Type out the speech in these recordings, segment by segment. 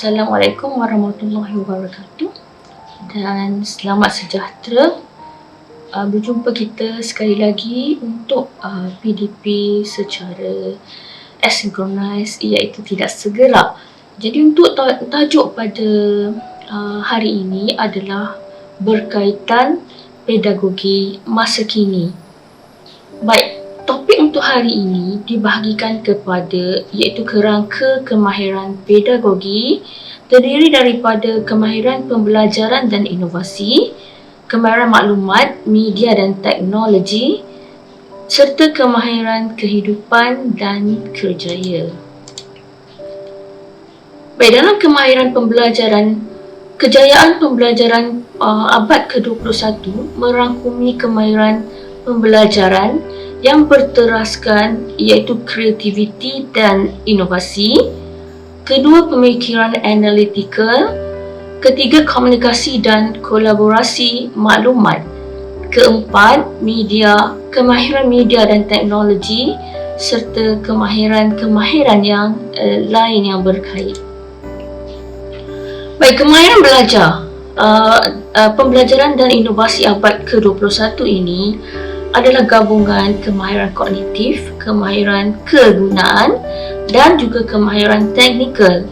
Assalamualaikum warahmatullahi wabarakatuh dan selamat sejahtera. Berjumpa kita sekali lagi untuk PDP secara asynchronous, iaitu tidak segera. Jadi untuk tajuk pada hari ini adalah berkaitan pedagogi masa kini. Baik, topik untuk hari ini dibahagikan kepada iaitu kerangka kemahiran pedagogi terdiri daripada kemahiran pembelajaran dan inovasi, kemahiran maklumat, media dan teknologi serta kemahiran kehidupan dan kerjaya. Baik, dalam kemahiran pembelajaran, kejayaan pembelajaran abad ke-21 merangkumi kemahiran pembelajaran yang berteraskan iaitu kreativiti dan inovasi, kedua pemikiran analitikal, ketiga komunikasi dan kolaborasi maklumat, keempat media, kemahiran media dan teknologi serta kemahiran-kemahiran yang lain yang berkait. Baik, kemahiran belajar pembelajaran dan inovasi abad ke-21 ini adalah gabungan kemahiran kognitif, kemahiran kegunaan dan juga kemahiran teknikal.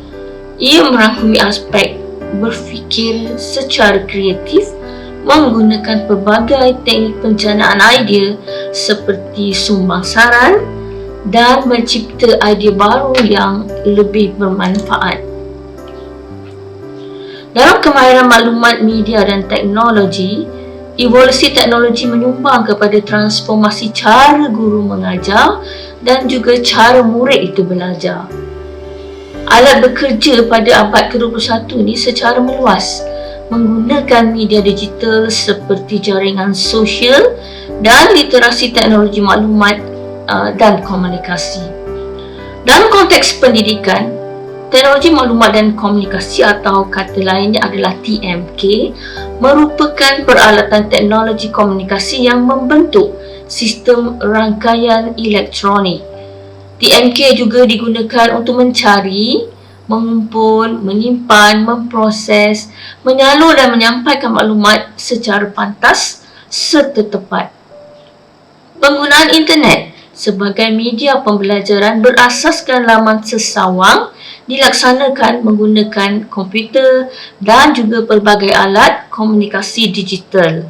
Ia merangkumi aspek berfikir secara kreatif menggunakan pelbagai teknik pencernaan idea seperti sumbang saran dan mencipta idea baru yang lebih bermanfaat. Dalam kemahiran maklumat, media dan teknologi, evolusi teknologi menyumbang kepada transformasi cara guru mengajar dan juga cara murid itu belajar. Alat bekerja pada abad ke-21 ini secara meluas menggunakan media digital seperti jaringan sosial dan literasi teknologi maklumat dan komunikasi. Dalam konteks pendidikan, teknologi maklumat dan komunikasi atau kata lainnya adalah TMK merupakan peralatan teknologi komunikasi yang membentuk sistem rangkaian elektronik. TMK juga digunakan untuk mencari, mengumpul, menyimpan, memproses, menyalur dan menyampaikan maklumat secara pantas serta tepat. Penggunaan internet sebagai media pembelajaran berasaskan laman sesawang dilaksanakan menggunakan komputer dan juga pelbagai alat komunikasi digital.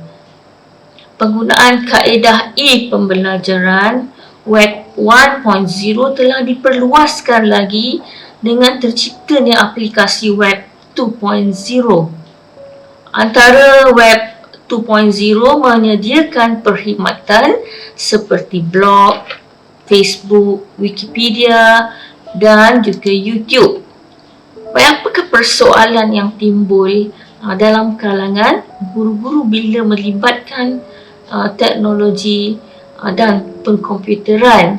Penggunaan kaedah e-pembelajaran Web 1.0 telah diperluaskan lagi dengan terciptanya aplikasi Web 2.0. Antara Web 2.0 menyediakan perkhidmatan seperti blog, Facebook, Wikipedia dan juga YouTube. Baik, apakah persoalan yang timbul dalam kalangan guru-guru bila melibatkan teknologi dan pengkomputeran?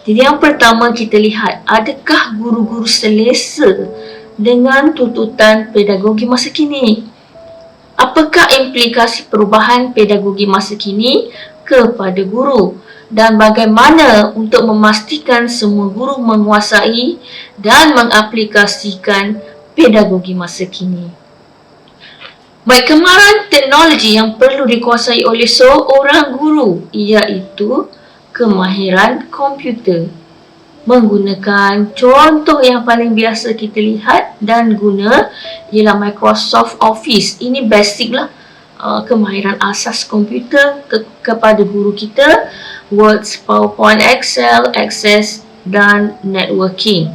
Jadi yang pertama kita lihat, adakah guru-guru selesa dengan tuntutan pedagogi masa kini? Apakah implikasi perubahan pedagogi masa kini kepada guru? Dan bagaimana untuk memastikan semua guru menguasai dan mengaplikasikan pedagogi masa kini? Baik, kemahiran teknologi yang perlu dikuasai oleh seorang guru iaitu kemahiran komputer. Menggunakan contoh yang paling biasa kita lihat dan guna ialah Microsoft Office. Ini basic lah, kemahiran asas komputer kepada guru kita. Word, PowerPoint, Excel, Access dan networking.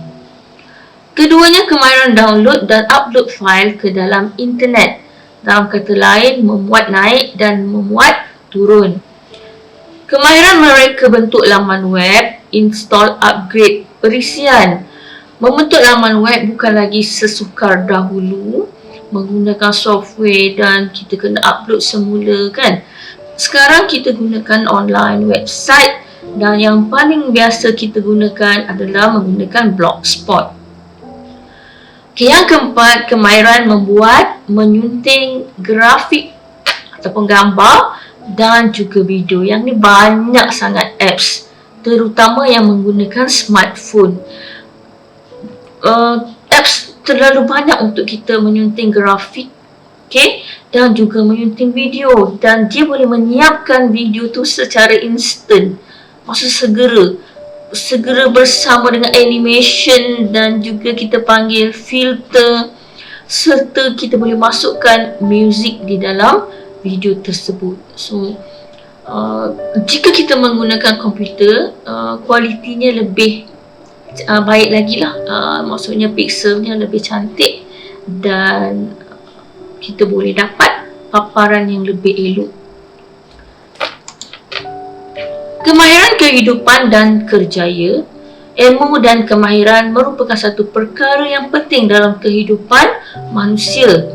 Keduanya kemahiran download dan upload file ke dalam internet. Dalam kata lain, memuat naik dan memuat turun. Kemahiran mereka bentuk laman web, install, upgrade perisian. Membentuk laman web bukan lagi sesukar dahulu menggunakan software dan kita kena upload semula kan. Sekarang kita gunakan online website dan yang paling biasa kita gunakan adalah menggunakan Blogspot. Yang keempat, kemahiran membuat, menyunting grafik ataupun gambar dan juga video. Yang ni banyak sangat apps, terutama yang menggunakan smartphone. Apps terlalu banyak untuk kita menyunting grafik, okay, dan juga menyunting video, dan dia boleh menyiapkan video tu secara instant, maksud segera bersama dengan animation, dan juga kita panggil filter, serta kita boleh masukkan muzik di dalam video tersebut. So jika kita menggunakan komputer, kualitinya lebih baik lagi lah, maksudnya pixelnya lebih cantik, dan kita boleh dapat paparan yang lebih elok. Kemahiran kehidupan dan kerjaya. Ilmu dan kemahiran merupakan satu perkara yang penting dalam kehidupan manusia.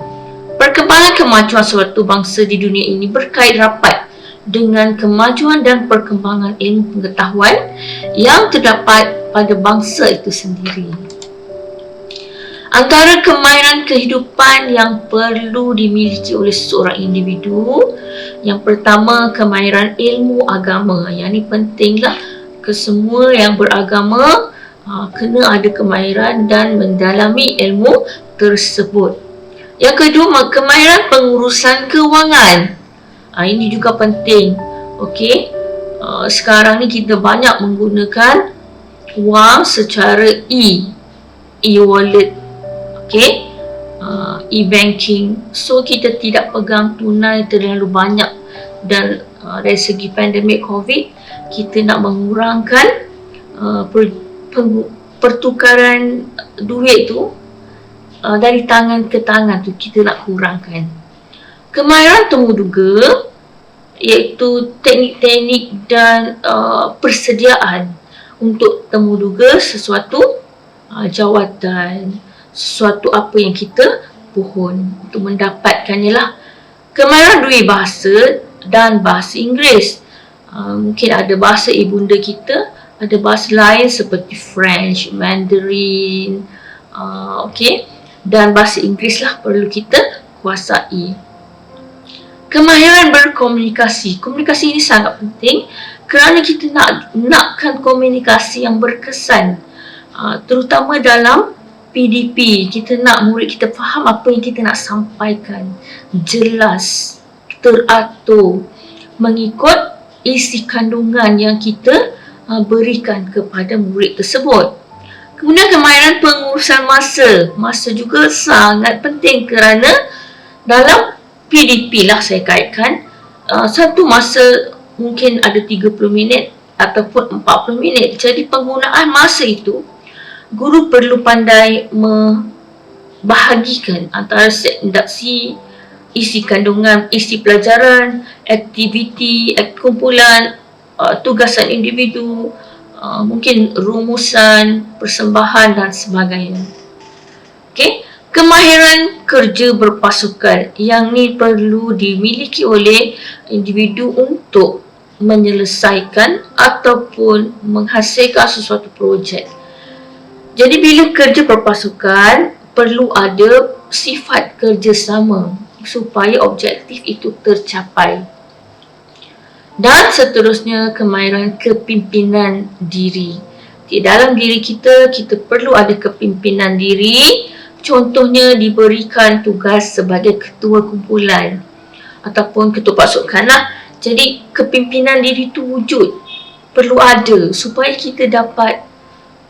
Perkembangan kemajuan suatu bangsa di dunia ini berkait rapat dengan kemajuan dan perkembangan ilmu pengetahuan yang terdapat pada bangsa itu sendiri. Antara kemahiran kehidupan yang perlu dimiliki oleh seorang individu, yang pertama, kemahiran ilmu agama. Yang ni pentinglah, kesemua yang beragama kena ada kemahiran dan mendalami ilmu tersebut. Yang kedua, kemahiran pengurusan kewangan. Ini juga penting. Okey, sekarang ni kita banyak menggunakan wang secara e-wallet, okey, e-banking. So kita tidak pegang tunai terlalu banyak, dan dari segi pandemik COVID, kita nak mengurangkan pertukaran duit tu dari tangan ke tangan tu, kita nak kurangkan. Kemahiran temuduga, iaitu teknik-teknik dan persediaan untuk temuduga sesuatu jawatan, sesuatu apa yang kita pohon untuk mendapatkannya lah. Kemahiran dua bahasa dan bahasa Inggeris. Mungkin ada bahasa ibunda kita, ada bahasa lain seperti French, Mandarin, okay, dan bahasa Inggeris lah perlu kita kuasai. Kemahiran berkomunikasi. Komunikasi ini sangat penting kerana kita nakkan komunikasi yang berkesan, terutama dalam PDP. Kita nak murid kita faham apa yang kita nak sampaikan, jelas, teratur, mengikut isi kandungan yang kita berikan kepada murid tersebut. Kemudian kemahiran pengurusan masa juga sangat penting kerana dalam PDP lah saya kaitkan, satu masa mungkin ada 30 minit ataupun 40 minit. Jadi penggunaan masa itu, guru perlu pandai membahagikan antara set induksi, isi kandungan, isi pelajaran, aktiviti, kumpulan, tugasan individu, mungkin rumusan, persembahan dan sebagainya. Okey, kemahiran kerja berpasukan. Yang ni perlu dimiliki oleh individu untuk menyelesaikan ataupun menghasilkan sesuatu projek. Jadi bila kerja berpasukan, perlu ada sifat kerjasama supaya objektif itu tercapai. Dan seterusnya, kemahiran kepimpinan diri. Di dalam diri kita perlu ada kepimpinan diri. Contohnya diberikan tugas sebagai ketua kumpulan ataupun ketua pasukan lah. Jadi kepimpinan diri itu wujud, perlu ada supaya kita dapat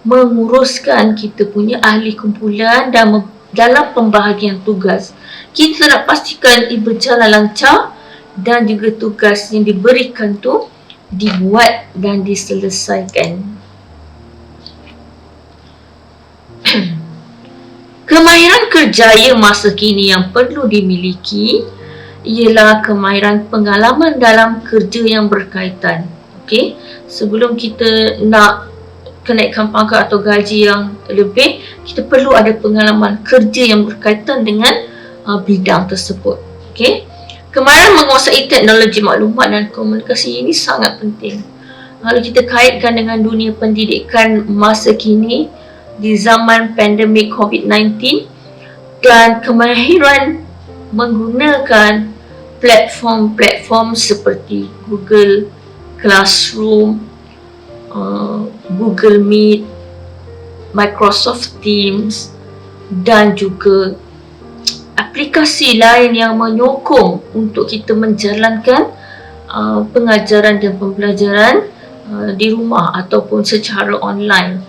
menguruskan kita punya ahli kumpulan dan dalam pembahagian tugas. Kita nak pastikan ia berjalan lancar dan juga tugas yang diberikan tu dibuat dan diselesaikan. Kemahiran kerjaya masa kini yang perlu dimiliki ialah kemahiran pengalaman dalam kerja yang berkaitan. Okey, sebelum kita nak kenaikan pangkat atau gaji yang lebih, kita perlu ada pengalaman kerja yang berkaitan dengan bidang tersebut. Okey, kemahiran menguasai teknologi maklumat dan komunikasi ini sangat penting. Kalau kita kaitkan dengan dunia pendidikan masa kini di zaman pandemik COVID-19, dan kemahiran menggunakan platform-platform seperti Google Classroom, Google Meet, Microsoft Teams, dan juga aplikasi lain yang menyokong untuk kita menjalankan pengajaran dan pembelajaran di rumah ataupun secara online.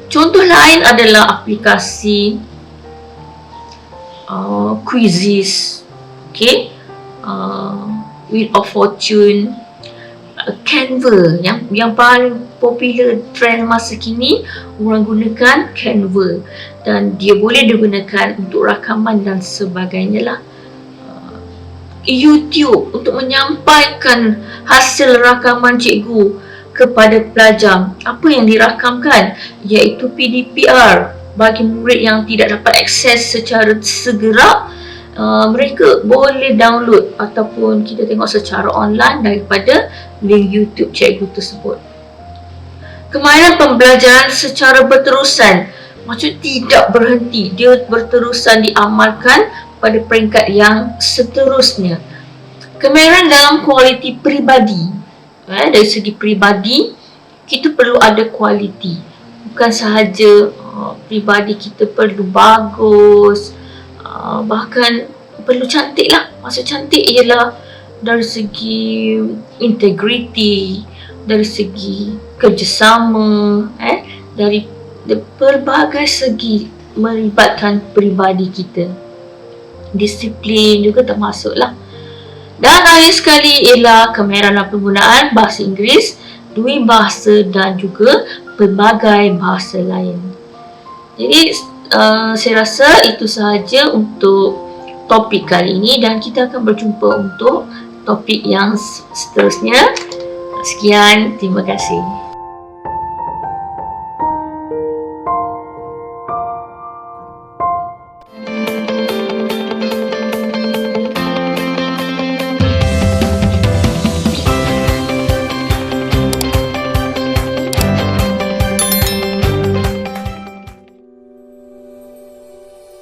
Contoh lain adalah aplikasi quizzes, Wheel of Fortune, Canva yang paling popular trend masa kini, orang gunakan Canva dan dia boleh digunakan untuk rakaman dan sebagainya lah. YouTube untuk menyampaikan hasil rakaman cikgu kepada pelajar. Apa yang dirakamkan iaitu PDPR bagi murid yang tidak dapat akses secara segera. Mereka boleh download ataupun kita tengok secara online daripada link YouTube cikgu tersebut. Kemahiran pembelajaran secara berterusan, maksud tidak berhenti, dia berterusan diamalkan pada peringkat yang seterusnya. Kemahiran dalam kualiti peribadi, dari segi peribadi kita perlu ada kualiti, bukan sahaja peribadi kita perlu bagus, bahkan perlu cantik lah. Maksud cantik ialah dari segi integriti, dari segi kerjasama, dari pelbagai segi melibatkan peribadi kita. Disiplin juga termasuk lah. Dan akhir sekali ialah kemahiran dalam penggunaan bahasa Inggeris, dua bahasa dan juga pelbagai bahasa lain. Jadi saya rasa itu sahaja untuk topik kali ini dan kita akan berjumpa untuk topik yang seterusnya. Sekian, terima kasih.